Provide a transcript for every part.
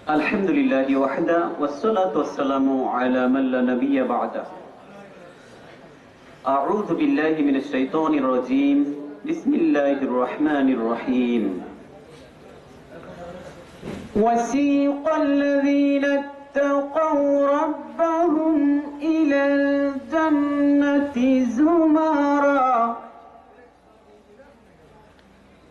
الحمد لله وحده والصلاة والسلام على من لا نبي بعده. أعوذ بالله من الشيطان الرجيم. بسم الله الرحمن الرحيم. وسيق الذين اتقوا ربهم إلى الجنة زمرا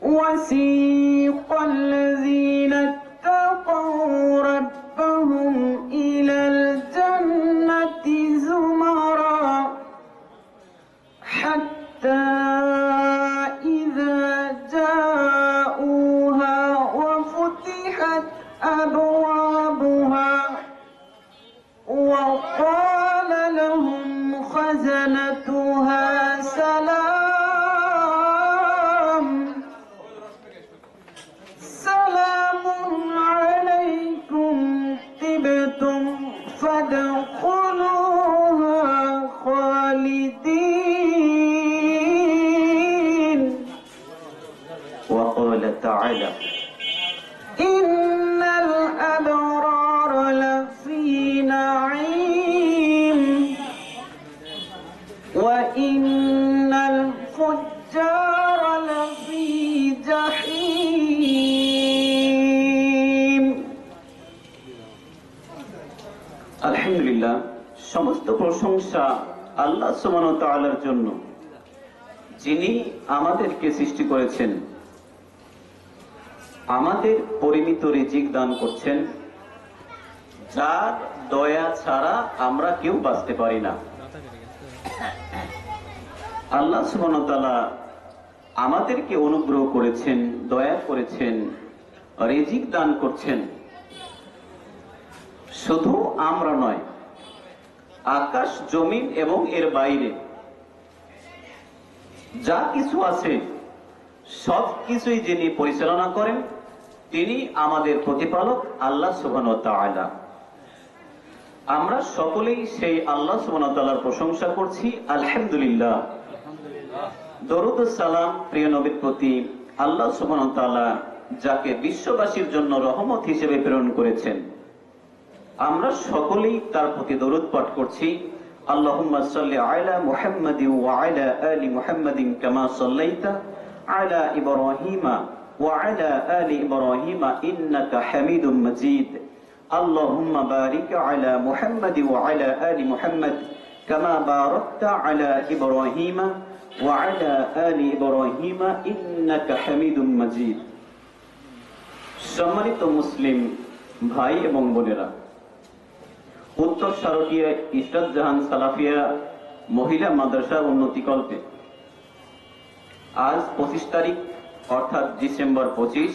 وسيق الذين اتقوا ربهم إلى الجنة زمرا حتى إذا جاءوها وفتحت أبوابها وقال لهم خزنتها سلام عليكم طبتم فادخلوها خالدين. وقال تعالى إن الأبرار لفي نعيم وإن الفجار لفي جحيم. আলহামদুলিল্লাহ, সমস্ত প্রশংসা আল্লাহ সুবহানাহু ওয়া তাআলার জন্য, যিনি আমাদেরকে সৃষ্টি করেছেন, আমাদের পরিমিত রিজিক দান করছেন, যার দয়া ছাড়া আমরা কেউ বাঁচতে পারি না। আল্লাহ সুবহানাহু ওয়া তাআলা আমাদেরকে অনুগ্রহ করেছেন, দয়া করেছেন, রিজিক দান করছেন। শুধু আমরা নয়, আকাশ জমিন এবং এর বাইরে যা কিছু আছে সব কিছুই যিনি পরিচালনা করেন তিনি আমাদের প্রতিপালক আল্লাহ সুবহানাহু ওয়া তাআলা। আমরা সকলেই সেই আল্লাহ সুবহানাহু ওয়া তাআলার প্রশংসা করছি, আলহামদুলিল্লাহ। দরুদ ও সালাম প্রিয় নবীর প্রতি, আল্লাহ সুবহানাহু ওয়া তাআলা যাকে বিশ্ববাসীর জন্য রহমত হিসেবে প্রেরণ করেছেন, আমরা সকলেই তার প্রতি দরুদ পাঠ করছি। আল্লাহুম্মা সাল্লি আলা মুহাম্মাদিন ওয়া আলা আলি মুহাম্মাদিন কামা সাল্লাইতা আলা ইব্রাহিমা ওয়া আলা আলি ইব্রাহিমা ইন্নাকা হামিদুম মাজিদ। আল্লাহুম্মা বারিক আলা মুহাম্মাদিন ওয়া আলা আলি মুহাম্মাদ কামা বারাকতা আলা ইব্রাহিমা ওয়া আলা আলি ইব্রাহিমা ইন্নাকা হামিদুম মাজিদ। সম্মানিত মুসলিম ভাই এবং বোনেরা, উত্তর শারকিয়া ইশরাত জাহান সালাফিয়া মহিলা মাদ্রাসা উন্নতিকল্পে আজ 25 তারিখ অর্থাৎ ডিসেম্বর 25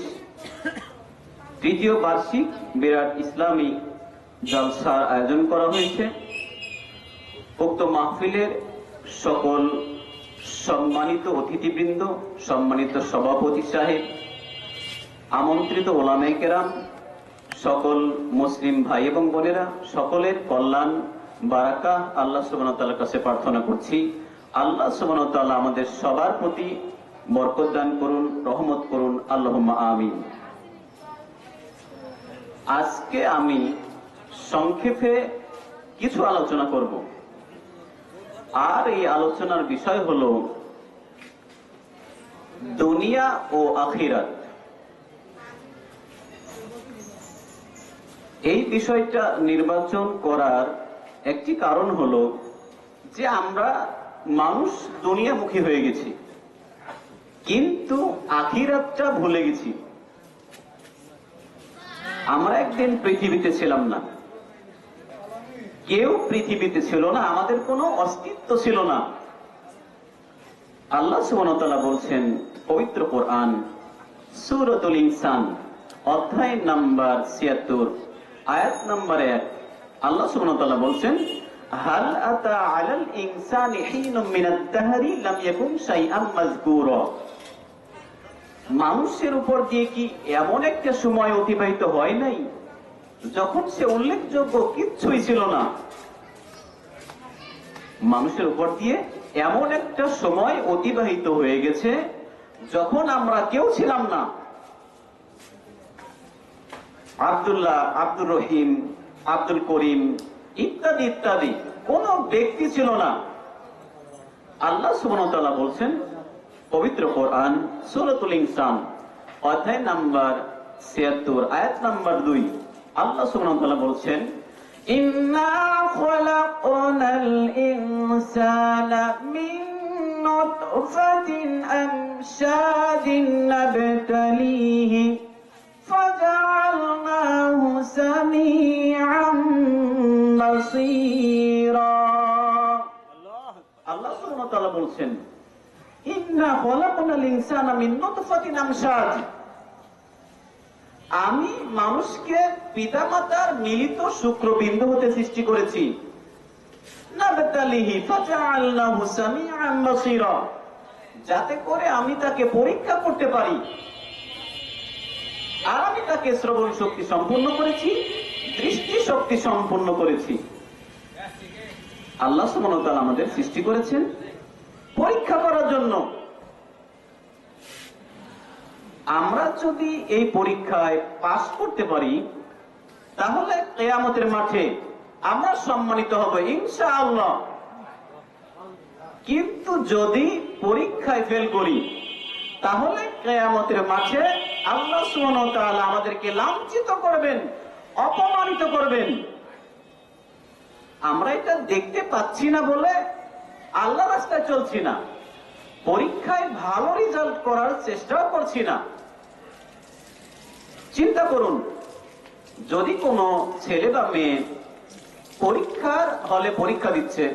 তৃতীয় বার্ষিক বিরাট ইসলামী জলসার আয়োজন করা হয়েছে। উক্ত মাহফিলের সকল সম্মানিত অতিথিবৃন্দ, সম্মানিত সভাপতি সাহেব, আমন্ত্রিত ওলামায়ে কেরাম, সকল মুসলিম ভাই এবং বোনেরা, সকলের কল্যাণ বারাকা আল্লাহ সুবহানাহু ওয়া তাআলার কাছে প্রার্থনা করছি। আল্লাহ সুবহানাহু ওয়া তাআলা আমাদের সবার প্রতি বরকত দান করুন, রহমত করুন, আল্লাহুম্মা আমিন। আজকে আমি সংক্ষেপে কিছু আলোচনা করব, আর এই আলোচনার বিষয় হলো দুনিয়া ও আখিরাত। এই বিষয়টা নির্বাচন করার একটি কারণ হলো যে আমরা মানুষ দুনিয়ামুখী হয়ে গেছি, কিন্তু আখিরাতটা ভুলে গেছি। আমরা একদিন পৃথিবীতে ছিলাম না, কেউ পৃথিবীতে ছিল না, আমাদের কোনো অস্তিত্ব ছিল না। আল্লাহ সুবহানাহু ওয়া তাআলা বলছেন পবিত্র কোরআন সূরাতুল ইনসান অধ্যায় নাম্বার ৭৬ আয়াত নাম্বার ১, আল্লাহ সুবহানাহু ওয়া তাআলা বলছেন হাল আতা আলাল ইনসানি হিনুম মিনাদ দাহরি লাম ইয়াকুন শাইআম মাযকুরা। মানুষের উপর দিয়ে কি এমন একটা সময় অতিবাহিত হয় নাই যখন সে উল্লেখযোগ্য কিচ্ছুই ছিল না? মানুষের উপর দিয়ে এমন একটা সময় অতিবাহিত হয়ে গেছে যখন আমরা কেউ ছিলাম না। আব্দুল্লাহ, আব্দুর রহিম, আব্দুল করিম ইত্যাদি ইত্যাদি কোন ব্যক্তি ছিল না। আল্লাহ সুবহানাহু ওয়া তাআলা বলছেন পবিত্র কোরআন সূরাতুল ইনসান অধ্যায় নাম্বার ৭৬ আয়াত নাম্বার ২, আল্লাহ সুবহানাহু ওয়া তাআলা বলছেন ইন্না খলাকনাল ইনসানা মিন নুতফাতিন আমশাদিন নাবতালিহি ফাজআলনাহু সামিআন বাসীরা। আল্লাহ সুবহানাহু ওয়া তাআলা বলছেন ইন্না খলাকনাল ইনসানা মিন নুতফাতিন আমশাদ, আমি মানুষকে পিতামাতার মিলিত শুক্রবিন্দু হতে সৃষ্টি করেছি। নাবতালিহি ফাজআলনাহু সামিআন বাসীরা, যাতে করে আমি তাকে পরীক্ষা করতে পারি। আর আমি তাকে শ্রবণ শক্তি সম্পূর্ণ করেছি, দৃষ্টি শক্তি সম্পূর্ণ করেছি। আল্লাহ সুবহানাহু ওয়া তাআলা আমাদের সৃষ্টি করেছেন পরীক্ষা করার জন্য। আমরা যদি এই পরীক্ষায় পাস করতে পারি তাহলে কিয়ামতের মাঠে আমরা সম্মানিত হব ইনশাআল্লাহ। কিন্তু যদি পরীক্ষায় ফেল করি তাহলে কিয়ামতের মাঠে আল্লাহ সুবহানাহু ওয়া তাআলা আমাদেরকে লাঞ্ছিত করবেন, অপমানিত করবেন। আমরা এটা দেখতে পাচ্ছি না বলে আল্লাহর রাস্তায় চলছি না, পরীক্ষায় ভালো রেজাল্ট করার চেষ্টাও করছি না। চিন্তা করুন, যদি কোনো ছেলে বা মেয়ে পরীক্ষার হলে পরীক্ষা দিচ্ছে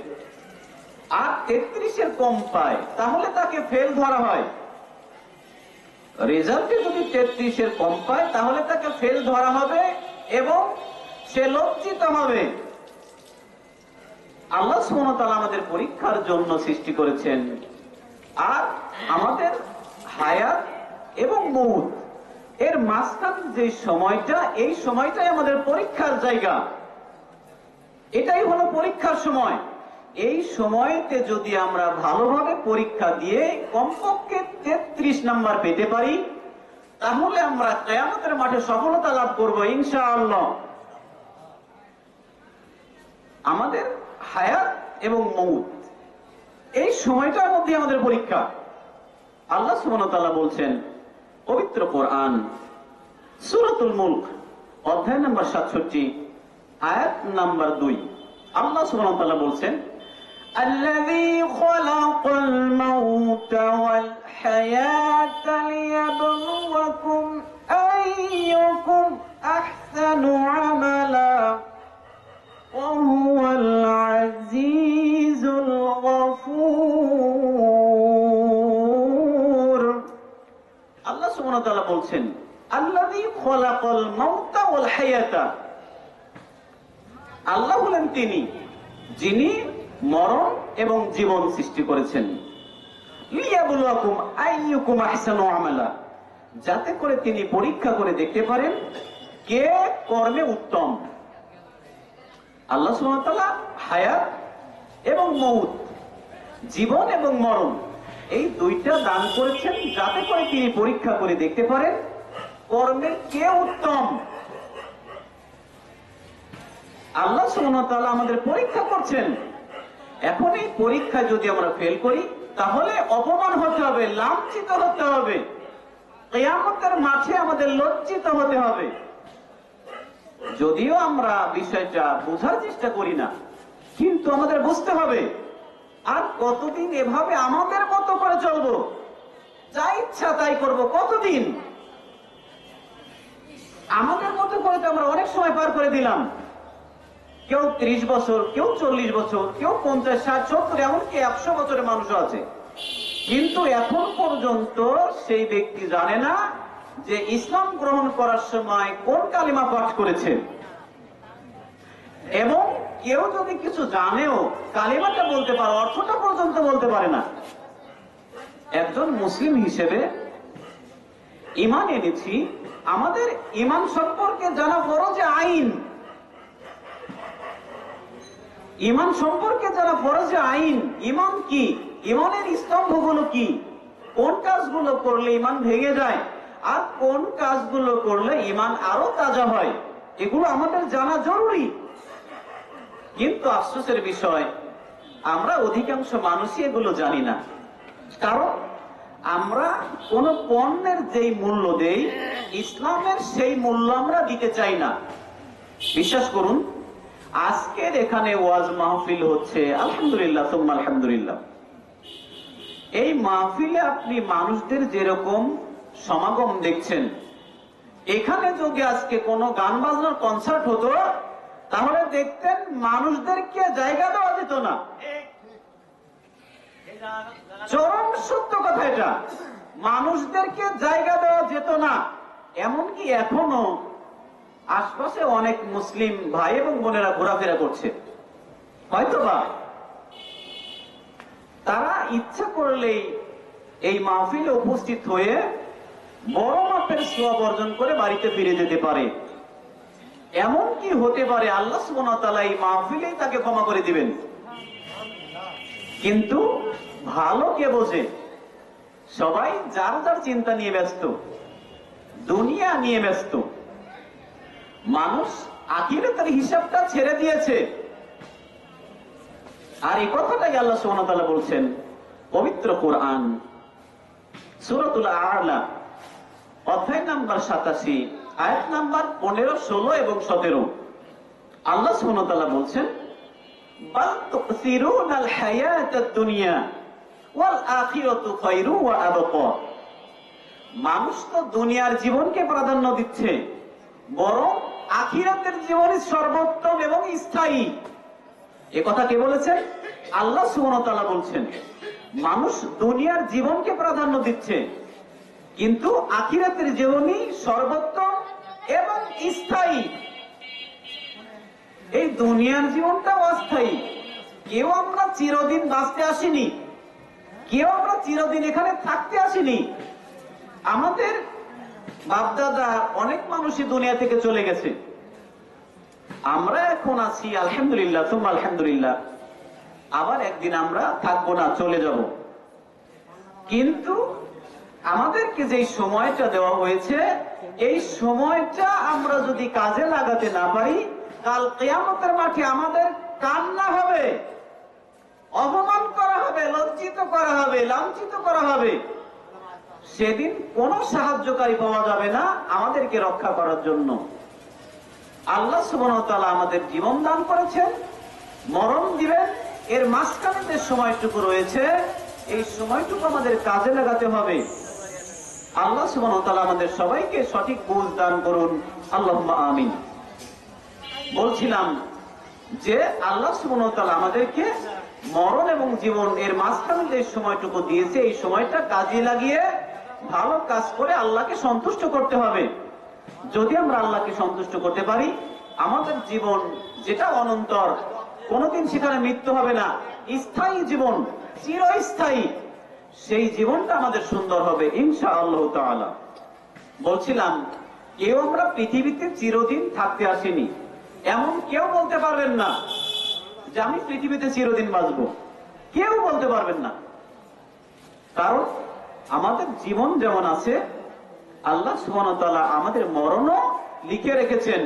আর ৩৩-এর কম পায় তাহলে তাকে ফেল ধরা হয়। রেজাল্টে যদি ৩৩-এর কম পায় তাহলে তাকে ফেল ধরা হবে এবং সে লজ্জিত হবে। আল্লাহ সুবহানাহু ওয়া তাআলা আমাদের পরীক্ষার জন্য সৃষ্টি করেছেন। আর আমাদের হায়াত এবং মউত এর মাঝখান যে সময়টা, এই সময়টাই আমাদের পরীক্ষার জায়গা, এটাই হলো পরীক্ষার সময়। এই সময়তে যদি আমরা ভালোভাবে পরীক্ষা দিয়ে কমপক্ষে ৩৩ নাম্বার পেতে পারি তাহলে আমরা কিয়ামতের মাঠে সফলতা লাভ করব ইনশাআল্লাহ। আমাদের হায়াত এবং মউত এই সময়টার মধ্যে আমাদের পরীক্ষা। আল্লাহ সুবহানাহু ওয়া তাআলা বলছেন পবিত্র কোরআন সূরাতুল মুলক অধ্যায় নাম্বার ৬৭ আয়াত নাম্বার ২, আল্লাহ সুবহানাহু ওয়া তাআলা বলছেন আল্লাযী খালাকাল মাউতা ওয়াল হায়াতা লিয়াবলুয়াকুম আইয়ুকুম আহসানু আমালা ওয়া হুয়াল আজিজুল গফুর। আল্লাহ সুবহানাহু ওয়া তাআলা বলছেন আল্লাযী খালাকাল মাউতা ওয়াল হায়াতা, আল্লাহ হলেন তিনি যিনি মরণ এবং জীবন সৃষ্টি করেছেন। লিয়াবলুয়াকুম আইয়ুকুম আহসানু আমালা, যাতে করে তিনি পরীক্ষা করে দেখতে পারেন কে কর্মে উত্তম। আল্লাহ সুবহানাহু ওয়া তাআলা হায়াত এবং মউত, জীবন এবং মরণ এই দুইটা দান করেছেন যাতে করে তিনি পরীক্ষা করে দেখতে পারেন কর্মের কে উত্তম। আল্লাহ সুবহানাহু ওয়া তাআলা আমাদের পরীক্ষা করছেন। এখন এই পরীক্ষা যদি আমরা ফেল করি তাহলে অপমান হতে হবে, লাঞ্ছিত হতে হবে, কিয়ামতের মাঠে আমাদের লজ্জিত হতে হবে। যদিও আমরা বিষয়টা বোঝার চেষ্টা করি না, কিন্তু আমাদের বুঝতে হবে আর কতদিন এভাবে আমাদের মতো করে চলবো, যা ইচ্ছা তাই করব? কতদিন আমাদের মতো করে তো আমরা অনেক সময় পার করে দিলাম। কেউ ৩০ বছর, কেউ ৪০ বছর, কেউ ৫০, ৬০, ৭০, এমনকি ১০০ বছরের মানুষ আছে, কিন্তু এখন পর্যন্ত সেই ব্যক্তি জানে না যে ইসলাম গ্রহণ করার সময় কোন কালিমা পাঠ করেছে। এবং কেউ যদি কিছু জানেও কালিমাটা বলতে পারে, অর্থটা পর্যন্ত বলতে পারে না। একজন মুসলিম হিসেবে ঈমান এনেছি, আমাদের ঈমান সম্পর্কে জানা ফরজে আইন। ঈমান সম্পর্কে যারা ফরজে আইন, ঈমান কি, ঈমানের স্তম্ভগুলো কি, কোন কাজগুলো করলে ঈমান ভেঙে যায়, আর কোন কাজগুলো করলে ঈমান আরো তাজা হয়, এগুলো আমাদের জানা জরুরি। কিন্তু আফসোসের বিষয়, আমরা অধিকাংশ মানুষই এগুলো জানি না। কারণ আমরা কোন পণ্যের যেই মূল্য দেই, ইসলামের সেই মূল্য আমরা দিতে চাই না। বিশ্বাস করুন, আজকের এখানে ওয়াজ মাহফিল হচ্ছে, আলহামদুলিল্লাহ সুম্মা আলহামদুলিল্লাহ। এই মাহফিলে আপনি মানুষদের যেরকম সমাগম দেখছেন, এখানে যদি আজকে কোনো গান বাজনার কনসার্ট হতো, তাহলে দেখতেন মানুষদেরকে জায়গা দেওয়া যেত না। চরম সত্য কথা এটা, মানুষদেরকে জায়গা দেওয়া যেত না। এমনকি এখনো আশপাশে অনেক মুসলিম ভাই এবং বোনেরা ঘোরাফেরা করছে, হয়তোবা তারা ইচ্ছা করলেই এই মাহফিলে উপস্থিত হয়ে বড় মাপের সওয়াব অর্জন করে বাড়িতে ফিরে যেতে পারে। এমন কি হতে পারে আল্লাহ সুবহানাহু ওয়া তাআলা এই মাহফিলেই তাকে ক্ষমা করে দিবেন। কিন্তু ভালো কে বোঝে? সবাই যার যার চিন্তা নিয়ে ব্যস্ত, দুনিয়া নিয়ে ব্যস্ত। মানুষ আখিরাতের হিসাবটা ছেড়ে দিয়েছে। আর এই কথাটাই আল্লাহ সুবহানাহু ওয়া তাআলা বলছেন পবিত্র কোরআন সূরাতুল আ'লা অধ্যায় নাম্বার 87 আয়াত নাম্বার 15, 16 এবং 17। আল্লাহ সুবহানাহু ওয়া তাআলা বলছেন, বাল তুসিরুনাল হায়াতাদ দুনিয়া ওয়াল আখিরাতু খায়রু ওয়া আবকা। মানুষ তো দুনিয়ার জীবনকে প্রাধান্য দিচ্ছে, বরং আখিরাতের জীবনই সর্বোত্তম এবং স্থায়ী। এ কথা কে বলেছেন? আল্লাহ সুবহানাহু ওয়া তাআলা বলছেন, মানুষ দুনিয়ার জীবনকে প্রাধান্য দিচ্ছে, কিন্তু আখিরাতের জীবনই সর্বোত্তম এবং স্থায়ী। এই দুনিয়ার জীবনটা অস্থায়ী। কেউ আমরা চিরদিন বাঁচতে আসিনি, কেউ আমরা চিরদিন এখানে থাকতে আসিনি। আমাদের বাপদাদা অনেক মানুষই দুনিয়া থেকে চলে গেছে, আমরা এখন আছি আলহামদুলিল্লাহ সুম্মা আলহামদুলিল্লাহ। আবার একদিন আমরা থাকবো না, চলে যাব। কিন্তু আমাদেরকে যে সময়টা দেওয়া হয়েছে, এই সময়টা আমরা যদি কাজে লাগাতে না পারি, কাল কিয়ামতের মাঠে আমাদের কান্না হবে, অপমান করা হবে, লজ্জিত করা হবে, লাঞ্ছিত করা হবে। সেদিন কোনো সাহায্যকারী পাওয়া যাবে না আমাদেরকে রক্ষা করার জন্য। আল্লাহ সুবহানাহু ওয়া তাআলা আমাদের জীবন দান করেছেন, মরণ দিবেন। এর মাঝখানে যে সময়টুকু রয়েছে, এই সময়টুকু আমাদের কাজে লাগাতে হবে। আল্লাহ সুবহানাহু ওয়া তাআলা আমাদের সবাইকে সঠিক বুঝ দান করুন, আল্লাহুম্মা আমিন। বলছিলাম যে আল্লাহ সুবহানাহু ওয়া তাআলা আমাদেরকে মরণ এবং জীবন এর মাঝখানে যে সময়টুকু দিয়েছে, এই সময়টা কাজে লাগিয়ে ভালো কাজ করে আল্লাহকে সন্তুষ্ট করতে হবে। যদি আমরা আল্লাহকে সন্তুষ্ট করতে পারি, আমাদের জীবন যেটা অনন্তর, কোনোদিন সেখানে মৃত্যু হবে না, স্থায়ী জীবন, চিরস্থায়ী, সেই জীবনটা আমাদের সুন্দর হবে ইনশাআল্লাহ তাআলা। বলছিলাম, কেউ আমরা পৃথিবীতে চিরদিন থাকতে আসিনি, এমন কেউ বলতে পারবেন না যে আমি পৃথিবীতে চিরদিন বাঁচবো। কেউ বলতে পারবেন না। কারণ আমাদের জীবন যেমন আছে, আল্লাহ সুবহানাহু ওয়া তাআলা আমাদের মরণও লিখে রেখেছেন।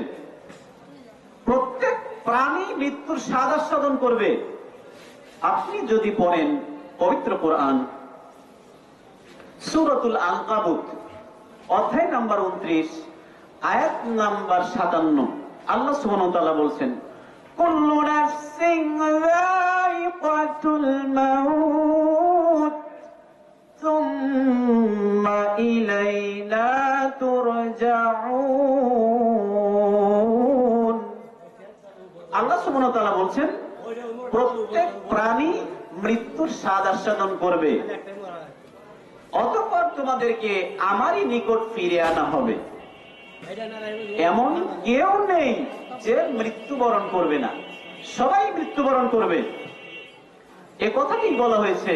প্রত্যেক প্রাণী মৃত্যুর স্বাদ আস্বাদন করবে। আপনি যদি পড়েন পবিত্র কোরআন সূরাতুল আনকাবুত অধ্যায় নাম্বার 29 আয়াত নাম্বার 57, আল্লাহ সুবহানাহু ওয়া তাআলা বলছেন, কুল্লু নাফসিন যায়িকাতুল মাউত সুম্মা ইলাইনা তুরজাউন। আল্লাহ সুবহানাহু ওয়া তাআলা বলছেন, প্রত্যেক প্রাণী মৃত্যুর স্বাদ আস্বাদন করবে, অতঃপর তোমাদেরকে আমারই নিকট ফিরে আনা হবে। এমন কেউ নেই যে মৃত্যুবরণ করবে না, সবাই মৃত্যুবরণ করবে। এ কথাটি বলা হয়েছে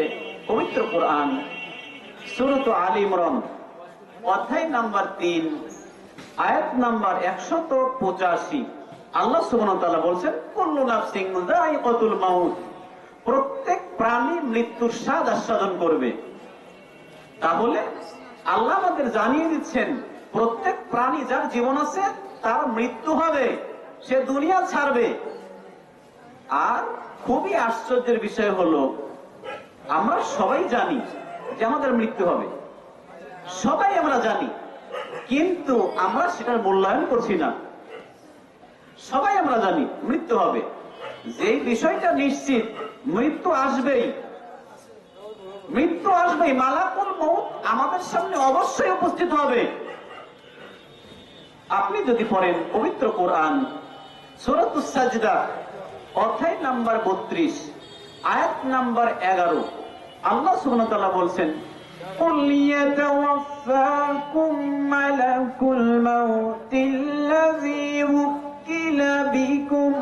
পবিত্র কোরআন সূরা আলে ইমরান অধ্যায় নাম্বার 3 আয়াত নাম্বার 185। আল্লাহ সুবহানাহু ওয়া তাআলা বলছেন, কুল্লু নাফসিন যায়িকাতুল মাউত, প্রত্যেক প্রাণী মৃত্যুর স্বাদ আস্বাদন করবে। তাহলে আল্লাহ আমাদের জানিয়ে দিচ্ছেন প্রত্যেক প্রাণী যার জীবন আছে তার মৃত্যু হবে, সে দুনিয়া ছাড়বে। আর খুবই আশ্চর্যের বিষয় হলো আমরা সবাই জানি যে আমাদের মৃত্যু হবে, সবাই আমরা জানি, কিন্তু আমরা সেটার মূল্যায়ন করছি না। সবাই আমরা জানি মৃত্যু হবে, যে বিষয়টা নিশ্চিত মৃত্যু আসবেই, মৃত্যু আসবেই, মালাকুল মউত আমাদের সামনে অবশ্যই উপস্থিত হবে। আপনি যদি পড়েন পবিত্র কোরআন সূরাতুস সাজদা অধ্যায় নাম্বার 32 আয়াত নাম্বার 11, আল্লাহ সুবহানাহু ওয়া তাআলা বলছেন, কুল ইয়াতাওয়াফাকুম মালাকুল মাউতিল্লাযী উকিলা বিকুম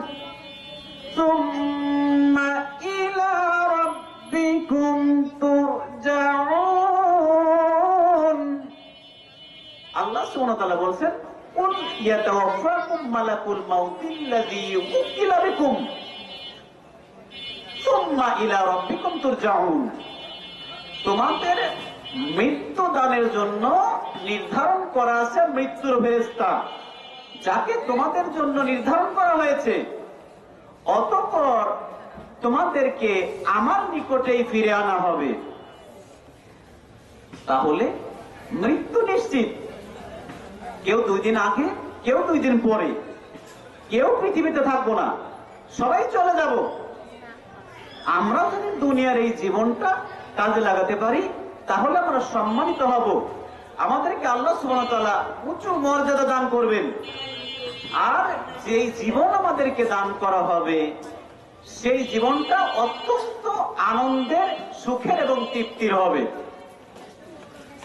সুম্মা ইলা রাব্বিকুম তুরজাউন। আল্লাহ সুবহানাহু ওয়া তাআলা বলছেন, কুল ইয়াতাওয়াফাকুম মালাকুল মাউতিল্লাযী উকিলা বিকুম সুম্মা ইলা রাব্বিকুম তুরজাউন। তোমাদের মৃত্যু দানের জন্য নির্ধারণ করা আছে মৃত্যুর ফেরেশতা, যাকে তোমাদের জন্য নির্ধারণ করা হয়েছে, অতঃপর তোমাদেরকে আমার নিকটেই ফিরে আনা হবে। তাহলে মৃত্যু নিশ্চিত, কেউ 2 দিন আগে, কেউ 2 দিন পরে, কেউ পৃথিবীতে থাকবো না, সবাই চলে যাব। আমরা যদি দুনিয়ার এই জীবনটা কাজে লাগাতে পারি তাহলে আমরা সম্মানিত হব, আমাদেরকে আল্লাহ সুবহানাহু ওয়া তাআলা উচ্চ মর্যাদা দান করবেন। আর যেই জীবন আমাদেরকে দান করা হবে সেই জীবনটা অত্যন্ত আনন্দের, সুখের এবং তৃপ্তির হবে।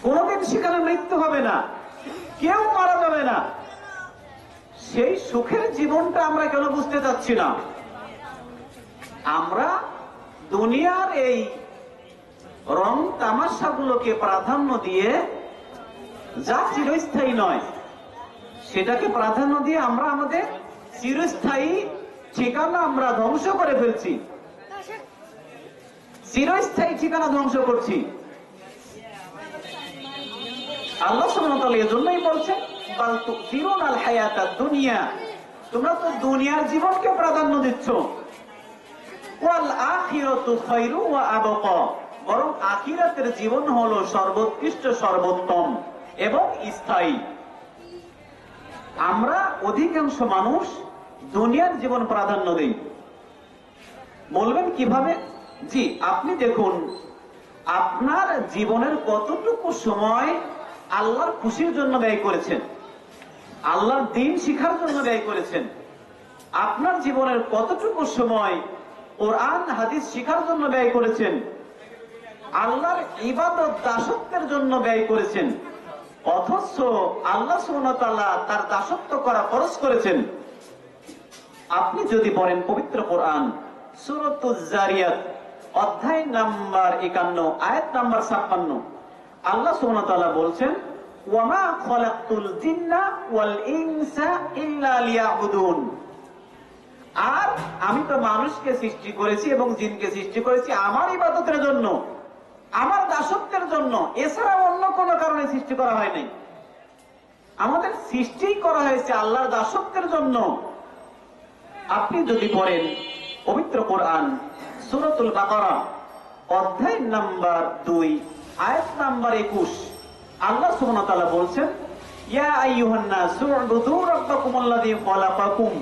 কোনোদিন সেখানে মৃত্যু হবে না, কেউ মারা যাবে না। সেই সুখের জীবনটা আমরা কেন বুঝতে চাচ্ছি না? আমরা দুনিয়ার এই রং তামাশাগুলোকে প্রাধান্য দিয়ে, যা চিরস্থায়ী নয় সেটাকে প্রাধান্য দিয়ে আমরা আমাদের চিরস্থায়ী ঠিকানা আমরা ধ্বংস করে ফেলছি, চিরস্থায়ী ঠিকানা ধ্বংস করছি। আল্লাহ সুবহানাহু ওয়া তাআলা এজন্যই বলছেন, বাল তুসিরুনাল হায়াতাদ দুনিয়া, তোমরা তো দুনিয়ার জীবনকে প্রাধান্য দিচ্ছ, ওয়াল আখিরাতু খায়রু ওয়া আবকা, বরং আখিরাতের জীবন হলো সর্বোৎকৃষ্ট, সর্বোত্তম এবং স্থায়ী। আমরা অধিকাংশ মানুষ দুনিয়ার জীবন প্রাধান্য দেই। বলবেন কিভাবে? জি, আপনি দেখুন আপনার জীবনের কতটুকু সময় আল্লাহর খুশির জন্য ব্যয় করেছেন, আল্লাহর দ্বীন শিখার জন্য ব্যয় করেছেন। আপনার জীবনের কতটুকু সময় কোরআন হাদিস শিখার জন্য ব্যয় করেছেন, আল্লাহর ইবাদত দাসত্বের জন্য ব্যয় করেছেন। অথচ আল্লাহ সুবহানাহু ওয়া তাআলা তার দাসত্ব করা ফরজ করেছেন। আপনি যদি পড়েন পবিত্র কোরআন সূরাতুজ জারিয়াত অধ্যায় নাম্বার 51 আয়াত নাম্বার 56, আল্লাহ সুবহানাহু ওয়া তাআলা বলছেন, ওয়ামা খালাকতুল জিন্না ওয়াল ইনসা ইল্লা লিয়াবুদুন। আর আমি তো মানুষকে সৃষ্টি করেছি এবং জিনকে সৃষ্টি করেছি আমার ইবাদতের জন্য, আমার দাসত্বের জন্য, এছাড়া অন্য কোনো কারণে সৃষ্টি করা হয়নি। আমাদের সৃষ্টি করা হয়েছে আল্লাহর দাসত্বের জন্য। আপনি যদি পড়েন পবিত্র কোরআন সূরাতুল বাকারা অধ্যায় নাম্বার 2 আয়াত নাম্বার 21, আল্লাহ সুবহানাহু ওয়া তাআলা বলছেন, ইয়া আইয়ুহান নাসু উবুদু রাব্বাকুমুল্লাযী খালাকাকুম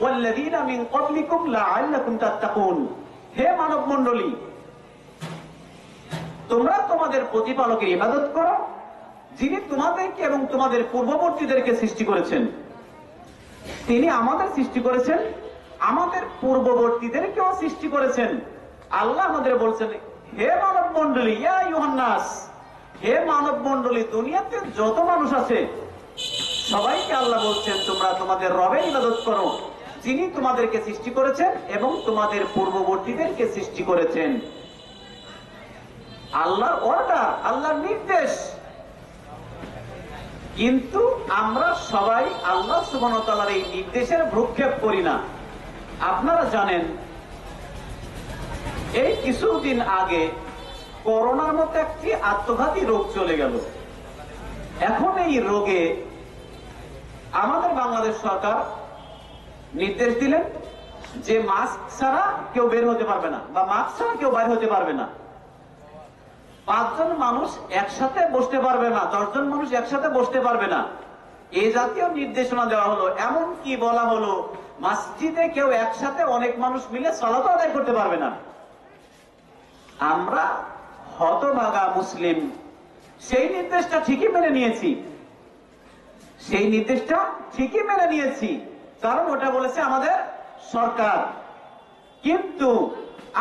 ওয়াল্লাযীনা মিন ক্বাবলিকুম লাআল্লাকুম তাত্তাকুন। হে মানব মণ্ডলী, তোমরা তোমাদের প্রতিপালকের ইবাদত করো, যিনি তোমাদেরকে এবং তোমাদের পূর্ববর্তীদেরকে সৃষ্টি করেছেন। তিনি আমাদের সৃষ্টি করেছেন, আমাদের পূর্ববর্তীদেরকেও সৃষ্টি করেছেন। আল্লাহ আমাদের বলছেন, হে মানব মণ্ডলী, ইয়া আইয়ুহান নাস, হে মানব মণ্ডলী, দুনিয়াতে যত মানুষ আছে সবাইকে আল্লাহ বলছেন তোমরা তোমাদের রবের ইবাদত করো, যিনি তোমাদেরকে সৃষ্টি করেছেন এবং তোমাদের পূর্ববর্তীদেরকে সৃষ্টি করেছেন। আল্লাহর অর্ডার, আল্লাহর নির্দেশ। কিন্তু আমরা সবাই আল্লাহ সুবহানাহু ওয়া তাআলার এই নির্দেশের ভ্রুক্ষেপ করি না। আপনারা জানেন এই কিছুদিন আগে করোনার মতো একটি আত্মঘাতী রোগ চলে গেল। এখন এই রোগে আমাদের বাংলাদেশ সরকার নির্দেশ দিলেন যে মাস্ক ছাড়া কেউ বের হতে পারবে না, বা মাস্ক ছাড়া কেউ বাইরে হতে পারবে না। 5 জন মানুষ একসাথে বসতে পারবে না, 10 জন মানুষ একসাথে বসতে পারবে না, এই জাতীয় নির্দেশনা দেওয়া হলো। এমন কি বলা হলো, মসজিদে কেউ একসাথে অনেক মানুষ মিলে সালাত আদায় করতে পারবে না। আমরা হতভাগা মুসলিম সেই নির্দেশটা ঠিকই মেনে নিয়েছি, সেই নির্দেশটা ঠিকই মেনে নিয়েছি, কারণ ওটা বলেছে আমাদের সরকার। কিন্তু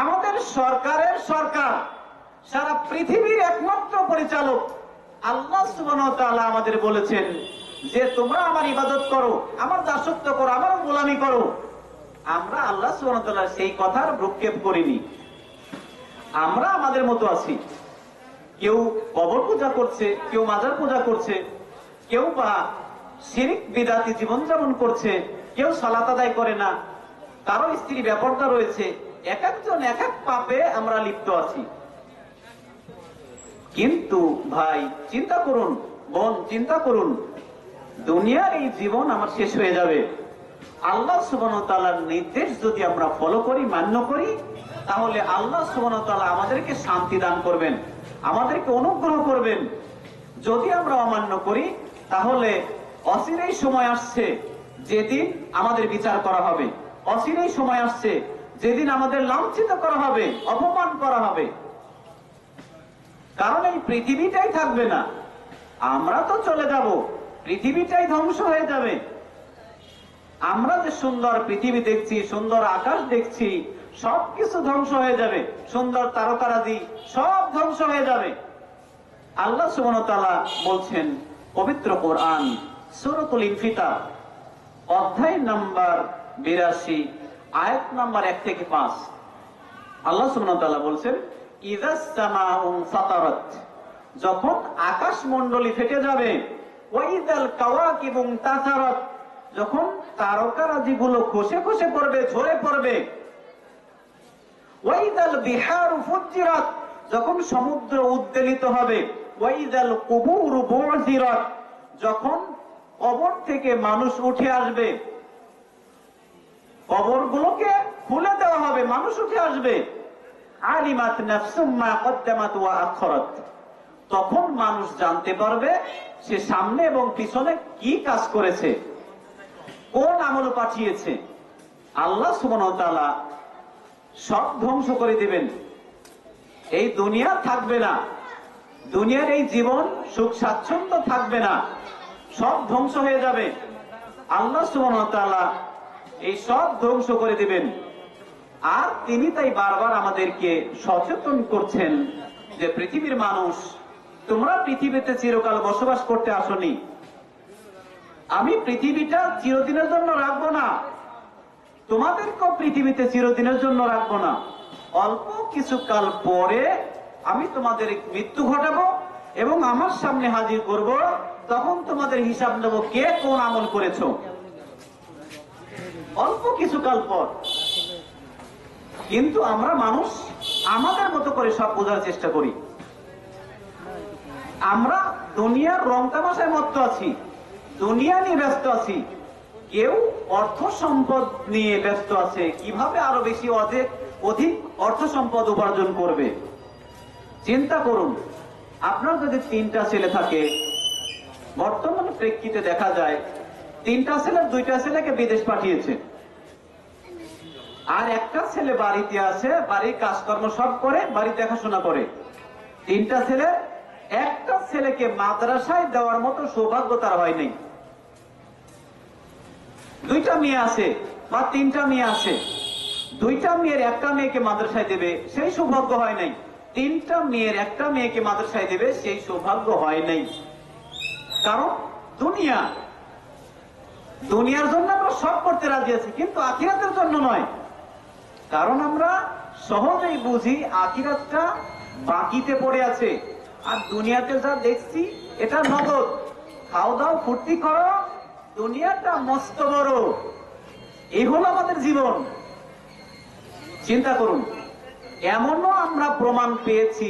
আমাদের সরকারের সরকার, সারা পৃথিবীর একমাত্র পরিচালক আল্লাহ সুবহানাহু ওয়া তাআলা আমাদের বলেছেন যে তোমরা আমার ইবাদত করো, আমার দাসত্ব করো, আমার গোলামি করো। আমরা আল্লাহ সুবহানাহু ওয়া তাআলার সেই কথার ভ্রুক্ষেপ করিনি। আমরা আমাদের মতো আছি, কেউ কবর পূজা করছে, কেউ মাজার পূজা করছে, কেউ বা শিরক বিদআতি জীবনযাপন করছে, কেউ সালাত আদায় করে না, কারো স্ত্রী বেপরদা রয়েছে। এক একজন এক এক পাপে আমরা লিপ্ত আছি। কিন্তু ভাই চিন্তা করুন, বোন চিন্তা করুন, দুনিয়ার এই জীবন আমার শেষ হয়ে যাবে। আল্লাহ সুবহানাহু ওয়া তাআলার নির্দেশ যদি আমরা ফলো করি, মান্য করি, তাহলে আল্লাহ সুবহানাহু ওয়া তাআলা আমাদেরকে শান্তি দান করবেন, আমাদেরকে অনুগ্রহ করবেন। যদি আমরা অমান্য করি, তাহলে অচিরেই সময় আসছে যেদিন আমাদের বিচার করা হবে, অচিরেই সময় আসছে যেদিন আমাদের লাঞ্ছিত করা হবে, অপমান করা হবে। কারণ এই পৃথিবীটাই থাকবে না, আমরা তো চলে যাব, পৃথিবীটাই ধ্বংস হয়ে যাবে। আমরা যে সুন্দর পৃথিবী দেখছি, সুন্দর আকাশ দেখছি, সবকিছু ধ্বংস হয়ে যাবে, সুন্দর তারকারাজি সব ধ্বংস হয়ে যাবে। আল্লাহ সুবহানাহু ওয়া তাআলা বলছেন পবিত্র কোরআন সূরাতুল ইনফিতার অধ্যায় নাম্বার 82 আয়াত নাম্বার 1 থেকে 5। আল্লাহ সুবহানাহু ওয়া তাআলা বলছেন ইযাস সামাউ ফাতারাত, যখন আকাশ মণ্ডলী ফেটে যাবে, ওয়াইদাল কাওয়াকিবু তাসারাত, যখন তারকারাজিগুলো খসে খসে পড়বে, ঝরে পড়বে, ওয়াইদাল বিহারু ফুজ্জিরাত, যখন সমুদ্র উদ্বেলিত হবে, ওয়াইদাল কুবুরু বুযিরাত, যখন কবর থেকে মানুষ উঠে আসবে, কবরগুলোকে খুলে দেওয়া হবে, মানুষ উঠে আসবে, আলিমাত নাফসুম মা কদ্দামাত ওয়া আখরাত, তখন মানুষ জানতে পারবে সে সামনে এবং পিছনে কি কাজ করেছে, কোন আমল পাঠিয়েছে। আল্লাহ সুবহানাহু ওয়া তাআলা সব ধ্বংস করে দিবেন, এই দুনিয়া থাকবে না, দুনিয়ার এই জীবন সুখ স্বাচ্ছন্দ্য থাকবে না, সব ধ্বংস হয়ে যাবে। আল্লাহ সুবহানাহু ওয়া তাআলা এই সব ধ্বংস করে দিবেন। আর তিনি তাই বারবার আমাদেরকে সচেতন করছেন যে পৃথিবীর মানুষ, তোমরা পৃথিবীতে চিরকাল বসবাস করতে আসনি, আমি পৃথিবীটা চিরদিনের জন্য রাখবো না, তোমাদেরকেও পৃথিবীতে চিরদিনের জন্য রাখবো না, অল্প কিছুকাল পরে আমি তোমাদের মৃত্যু ঘটাবো এবং আমার সামনে হাজির করব, তখন তোমাদের হিসাব নেব কে কোন আমল করেছো। অল্প কিছুকাল পর। কিন্তু আমরা মানুষ আমাদের মতো করে সব বোঝার চেষ্টা করি। আমরা দুনিয়ার রং তামাশায় মত্ত আছি, দুনিয়া নিয়ে ব্যস্ত আছি, কেউ অর্থ সম্পদ নিয়ে ব্যস্ত আছে, কিভাবে আরো বেশি অধিক অর্থ সম্পদ উপার্জন করবে। চিন্তা করুন, আপনার যদি 3টা ছেলে থাকে, বর্তমান প্রেক্ষিতে দেখা যায় 3টা ছেলে 2টা ছেলেকে বিদেশ পাঠিয়েছে, আর একটা ছেলে বাড়িতে আছে, বাড়ির কাজকর্ম সব করে, বাড়ি দেখাশোনা করে। 3টা ছেলে, একটা ছেলেকে মাদ্রাসায় দেওয়ার মতো সৌভাগ্য তার হয় নাই। 2টা মেয়ে আছে বা 3টা মেয়ে আছে, 2টা মেয়ের একটা মেয়েকে মাদ্রাসায় দেবে সেই সৌভাগ্য হয় নাই, 3টা মেয়ের একটা মেয়েকে মাদ্রাসায় দেবে সেই সৌভাগ্য হয় নাই। কারণ দুনিয়ার জন্য আমরা সব করতে রাজি আছি, কিন্তু আখিরাতের জন্য নয়। কারণ আমরা সহজেই বুঝি আখিরাতটা বাকিতে পড়ে আছে, আর দুনিয়াতে যা দেখছি এটা নগদ, খাও দাও ফুর্তি করো, দুনিয়াটা মস্ত বড়, এই হলো আমাদের জীবন। চিন্তা করুন, এমনও আমরা প্রমাণ পেয়েছি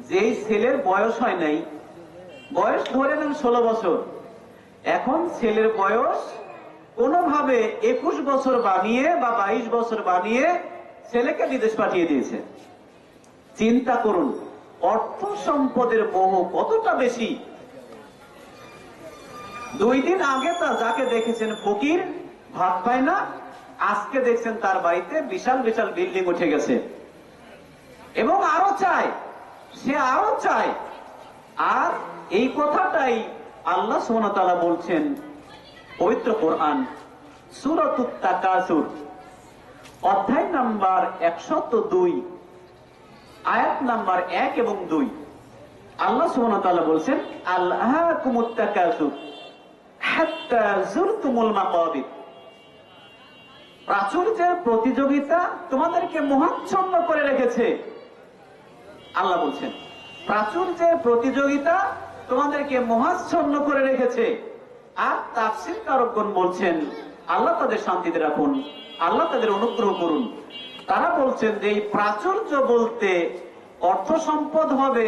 যেই ছেলের বয়স হয় নাই, বয়স ধরে নেন 16 বছর। এখন ছেলের বয়স কোনোভাবে 21 বছর বানিয়ে বা 22 বছর বানিয়ে ছেলেকে বিদেশ পাঠিয়ে দিয়েছে। চিন্তা করুন অর্থ সম্পদের মোহ কতটা বেশি। 2 দিন আগে তা যাকে দেখেছেন ফকির, ভাত পায় না, আজকে দেখছেন তার বাড়িতে বিশাল বিশাল বিল্ডিং উঠে গেছে এবং আরো চায়, সে আরো চায়। আর এই কথাটাই আল্লাহ সুবহানাহু ওয়া তাআলা বলছেন পবিত্র কোরআন সূরাতুত তাকাসুর অধ্যায় নাম্বার 102 আয়াত নাম্বার 1 এবং 2। আল্লাহ সুবহানাহু ওয়া তাআলা বলছেন আলহাকুমুত তাকাসুর হাত্তা যুরতুমুল মাকাবির। প্রাচুর্যের প্রতিযোগিতা তোমাদেরকে মোহাচ্ছন্ন করে রেখেছে। আল্লাহ বলছেন প্রাচুর্যের প্রতিযোগিতা তোমাদেরকে মোহাচ্ছন্ন করে রেখেছে। আর তাফসীরকারগণ বলছেন আল্লাহ তাদের শান্তিতে রাখুন, আল্লাহ তাদের অনুগ্রহ করুন। তারা বলছেন যে এই প্রাচুর্য বলতে অর্থ সম্পদ হবে,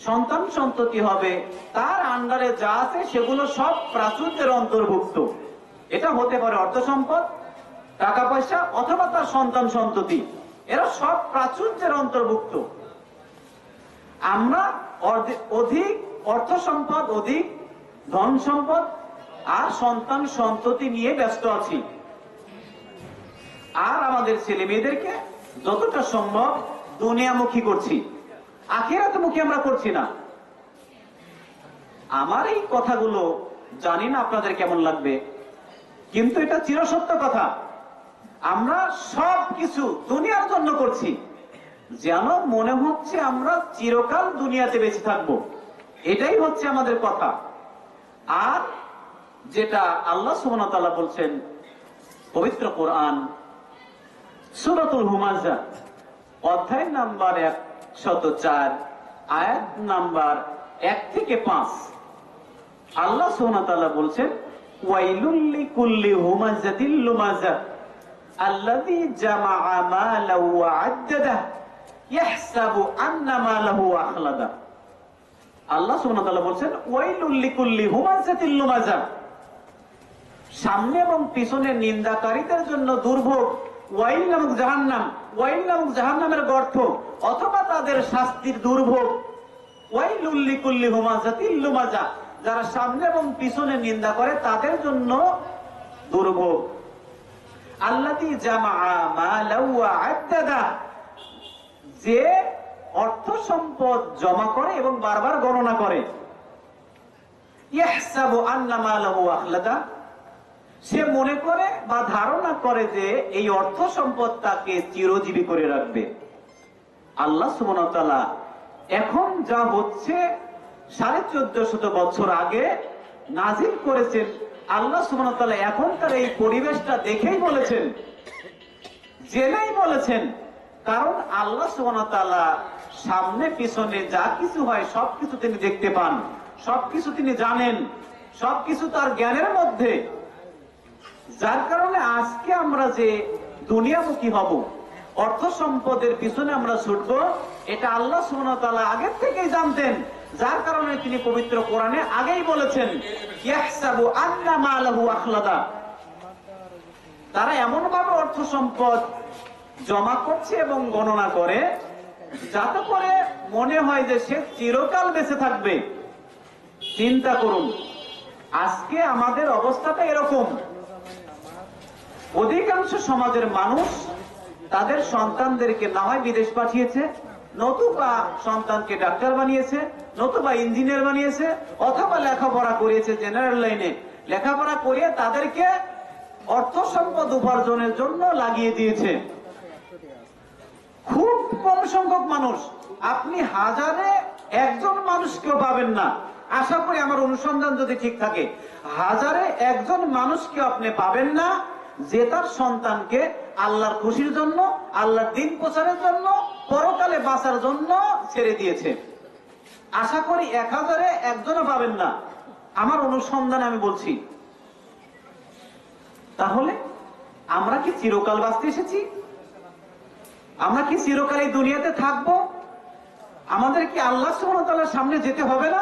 সন্তান সন্ততি হবে, তার আন্ডারে যা আছে সেগুলো সব প্রাচুর্যের অন্তর্ভুক্ত। এটা হতে পারে অর্থ সম্পদ, টাকা পয়সা অথবা তার সন্তান সন্ততি, এরা সব প্রাচুর্যের অন্তর্ভুক্ত। আমরা অধিক অর্থ সম্পদ, অধিক ধন সম্পদ আর সন্তান সন্ততি নিয়ে ব্যস্ত আছি। আর আমাদের ছেলে মেয়েদেরকে যতটা সম্ভব দুনিয়ামুখী করছি, আখিরাতমুখী আমরা করছি না। আমার এই কথাগুলো জানি না আপনাদের কেমন লাগবে, কিন্তু এটা চিরসত্য কথা। আমরা সব কিছু দুনিয়ার জন্য করছি, যেন মনে হচ্ছে আমরা চিরকাল দুনিয়াতে বেঁচে থাকবো। এটাই হচ্ছে আমাদের কথা। আর যেটা আল্লাহ সুবহানাহু ওয়া তাআলা বলছেন পবিত্র কোরআন সূরাতুল হুমাযা অধ্যায় নাম্বার 104 আয়াত নাম্বার 1 থেকে 5। আল্লাহ সুবহানাহু ওয়া তাআলা বলছেন ওয়াইলুল লিকুল্লি হুমাযাতিল লুমাযা আল্লাযী জামাআ মালাহু ওয়া আদ্দাদা ইয়াহসাবু আন্না মালাহু আখলাদা। আল্লাহ সুবহানাহু ওয়া তাআলা বলছেন ওয়াইলুল লিকুল্লি হুমাযাতিল লুমাযা, সামনে এবং পিছনে নিন্দাকারীদের জন্য দুর্ভোগ। ওয়াইল নামক জাহান্নাম, ওয়াইল নামক জাহান্নামের গর্ত অথবা তাদের শাস্তির দুর্ভোগ। ওয়াইলুল লিকুল্লি হুমাযাতিল লুমাযা, যারা সামনে এবং পিছনে নিন্দা করে তাদের জন্য দুর্ভোগ। আল্লাযী জামাআ মালাহু ওয়া আদ্দাদা, যে অর্থ সম্পদ জমা করে এবং বারবার গণনা করে। ইয়াহসাবু আন্না মালাহু আখলাদা, সে মনে করে বা ধারণা করে যে এই অর্থ সম্পদ তাকে চিরজীবী করে রাখবে। আল্লাহ সুবহানাহু ওয়া তাআলা এখন যা হচ্ছে 1450 বছর আগে নাজিল করেছেন। আল্লাহ সুবহানাহু ওয়া তাআলা এখন তার এই পরিবেশটা দেখেই বলেছেন, জেনেই বলেছেন। কারণ আল্লাহ সুবহানাহু ওয়া তাআলা সামনে পিছনে যা কিছু হয় সবকিছু তিনি দেখতে পান, সবকিছু তিনি জানেন, সবকিছু তার জ্ঞানের মধ্যে। যার কারণে আজকে আমরা যে দুনিয়ামুখী হব, অর্থ সম্পদের পিছনে আমরা ছুটবো, এটা আল্লাহ সুবহানাহু ওয়া তাআলা আগের থেকেই জানতেন। যার কারণে তিনি পবিত্র কোরআনে আগেই বলেছেন ইয়াহসাবু আন্না মালাহু আখলাদা, তারা এমন ভাবে অর্থ সম্পদ জমা করছে এবং গণনা করে যাতে করে মনে হয় যে সে চিরকাল বেঁচে থাকবে। চিন্তা করুন আজকে আমাদের অবস্থাটা এরকম। অধিকাংশ সমাজের মানুষ তাদের সন্তানদেরকে না হয় বিদেশ পাঠিয়েছে, নতুবা সন্তানকে ডাক্তার বানিয়েছে, নতুবা ইঞ্জিনিয়ার বানিয়েছে, অথবা লেখাপড়া করিয়েছে জেনারেল লাইনে, লেখাপড়া করিয়ে তাদেরকে অর্থ সম্পদ উপার্জনের জন্য লাগিয়ে দিয়েছে। খুব কম সংখ্যক মানুষ, আপনি হাজারে একজন মানুষকেও পাবেন না। আশা করি আমার অনুসন্ধান যদি ঠিক থাকে, হাজারে একজন মানুষকে আপনি পাবেন না যে তার সন্তানকে আল্লাহর খুশির জন্য, আল্লাহর দিন প্রচারের জন্য, পরকালে বাঁচার জন্য ছেড়ে দিয়েছে। আশা করি 1000-এ একজনও পাবেন না, আমার অনুসন্ধানে আমি বলছি। তাহলে আমরা কি চিরকাল বাঁচতে এসেছি? আমরা কি চিরকাল এই দুনিয়াতে থাকবো? আমাদের কি আল্লাহ সুবহানাহু ওয়া তাআলার সামনে যেতে হবে না?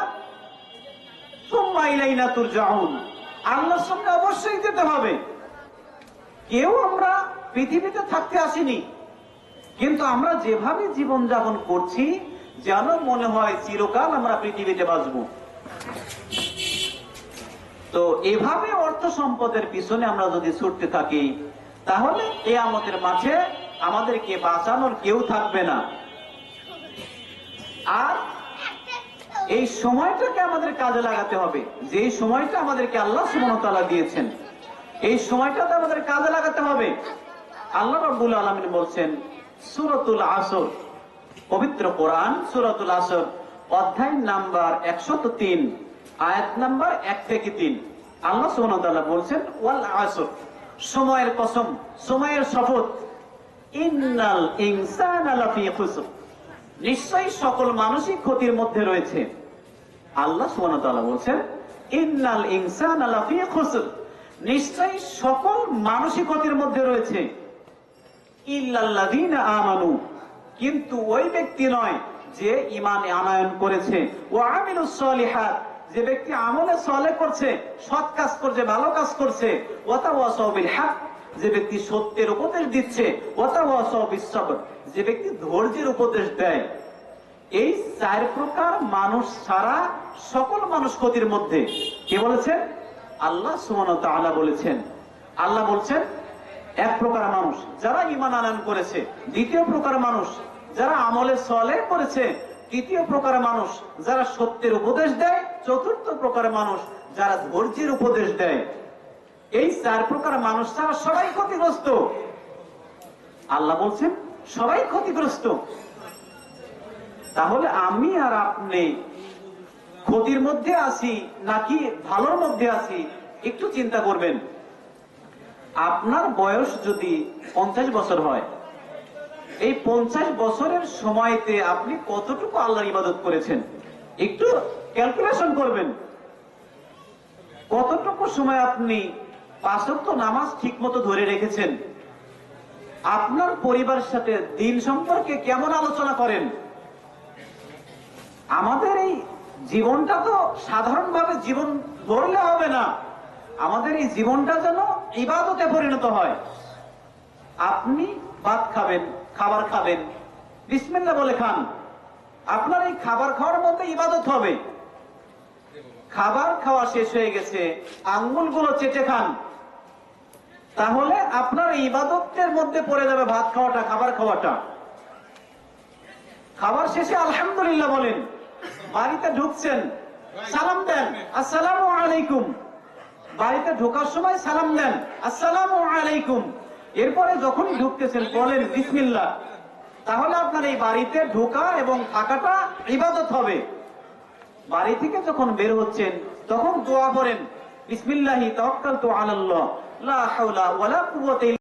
সুম্মা ইলাইনা তুরজাউন, আল্লাহর সঙ্গে অবশ্যই যেতে হবে। কেউ আমরা পৃথিবীতে থাকতে আসিনি, কিন্তু আমরা যেভাবে জীবন যাপন করছি যেন মনে হয় চিরকাল আমরা পৃথিবীতে বাঁচবো। তো এভাবে অর্থ সম্পদের পিছনে আমরা যদি ছুটতে থাকি, তাহলে কিয়ামতের মাঠে আমাদেরকে বাঁচানোর কেউ থাকবে না। আর এই সময়টাকে আমাদের কাজে লাগাতে হবে, যে সময়টা আমাদেরকে আল্লাহ সুবহানাহু ওয়া তাআলা দিয়েছেন, এই সময়টাতে আমাদের কাজে লাগাতে হবে। আল্লাহ রাব্বুল আলামিন বলছেন সূরাতুল আসর, পবিত্র কোরআন সূরাতুল আসর অধ্যায় নাম্বার 103 আয়াত নাম্বার 1 থেকে 3। আল্লাহ সুবহানাহু ওয়া তাআলা বলছেন ওয়াল আসর, সময়ের কসম, সময়ের শপথ, ইন্নাল ইনসানা লাফি খুসর, নিশ্চয়ই সকল মানুষই ক্ষতির মধ্যে রয়েছে। আল্লাহ সুবহানাহু ওয়া তাআলা বলছেন ইন্নাল ইনসানা লাফি খুসর, নিশ্চয়ই সকল মানুষই ক্ষতির মধ্যে রয়েছে, ইল্লাল্লাযীনা আমানু, কিন্তু ওই ব্যক্তি নয় যে ঈমান আনয়ন করেছে, ওয়া আমিলুস সলিহাত, যে ব্যক্তি আমলে সালেহ করছে, সৎ কাজ করছে, ভালো কাজ করছে, ওয়া তাওয়াসাউ বিল হক, যে ব্যক্তি সত্যের উপদেশ দিচ্ছে, ওয়া তাওয়াসাউ বিস সবর, যে ব্যক্তি ধৈর্যের উপদেশ দেয়। এই চার প্রকার মানুষ ছাড়া সকল মানুষ ক্ষতির মধ্যে। কে বলেছেন? আল্লাহ সুবহানাহু ওয়া তাআলা বলেছেন। আল্লাহ বলছেন এক প্রকার মানুষ যারা ঈমান আনয়ন করেছে, দ্বিতীয় প্রকার মানুষ যারা আমলে সালেহ করেছে, তৃতীয় প্রকার মানুষ যারা সত্যের উপদেশ দেয়, চতুর্থ প্রকার মানুষ যারা ধৈর্যের উপদেশ দেয়। এই চার প্রকার মানুষ ছাড়া সবাই ক্ষতিগ্রস্ত। আল্লাহ বলছেন সবাই ক্ষতিগ্রস্ত। তাহলে আমি আর আপনি ক্ষতির মধ্যে আছি নাকি ভালোর মধ্যে আছি, একটু চিন্তা করবেন। আপনার বয়স যদি 50 বছর হয়, এই 50 বছরের সময়তে আপনি কতটুকু আল্লাহর ইবাদত করেছেন একটু ক্যালকুলেশন করবেন। কতটুকু সময় আপনি 5 ওয়াক্ত নামাজ ঠিক মতো ধরে রেখেছেন, আপনার পরিবারের সাথে দিন সম্পর্কে কেমন আলোচনা করেন। আমাদের এই জীবনটা তো সাধারণভাবে জীবন ধরলে হবে না, আমাদের এই জীবনটা যেন ইবাদতে পরিণত হয়। আপনি ভাত খাবেন, খাবার খাবেন, বিসমিল্লাহ বলে খান, আপনার এই খাবার খাওয়ার মধ্যে ইবাদত হবে। খাবার খাওয়া শেষ হয়ে গেছে, আঙ্গুলগুলো চেটে খান, তাহলে আপনার ইবাদতের মধ্যে পড়ে যাবে ভাত খাওয়াটা, খাবার খাওয়াটা। খাবার শেষে আলহামদুলিল্লাহ বলেন, বাড়িতে ঢুকছেন সালাম দেন আসসালামু আলাইকুম, বাড়িতে ঢোকার সময় সালাম দেন আসসালামু আলাইকুম, এরপরে যখনই ঢুকতেছেন বলেন বিসমিল্লাহ। তাহলে আপনার এই বাড়িতে ঢোকা এবং থাকাটা ইবাদত হবে। বাড়ি থেকে যখন বের হচ্ছেন তখন দোয়া করেন বিসমিল্লাহি তাওয়াক্কালতু আলাল্লাহ লা হাওলা ওয়ালা কুওয়াতা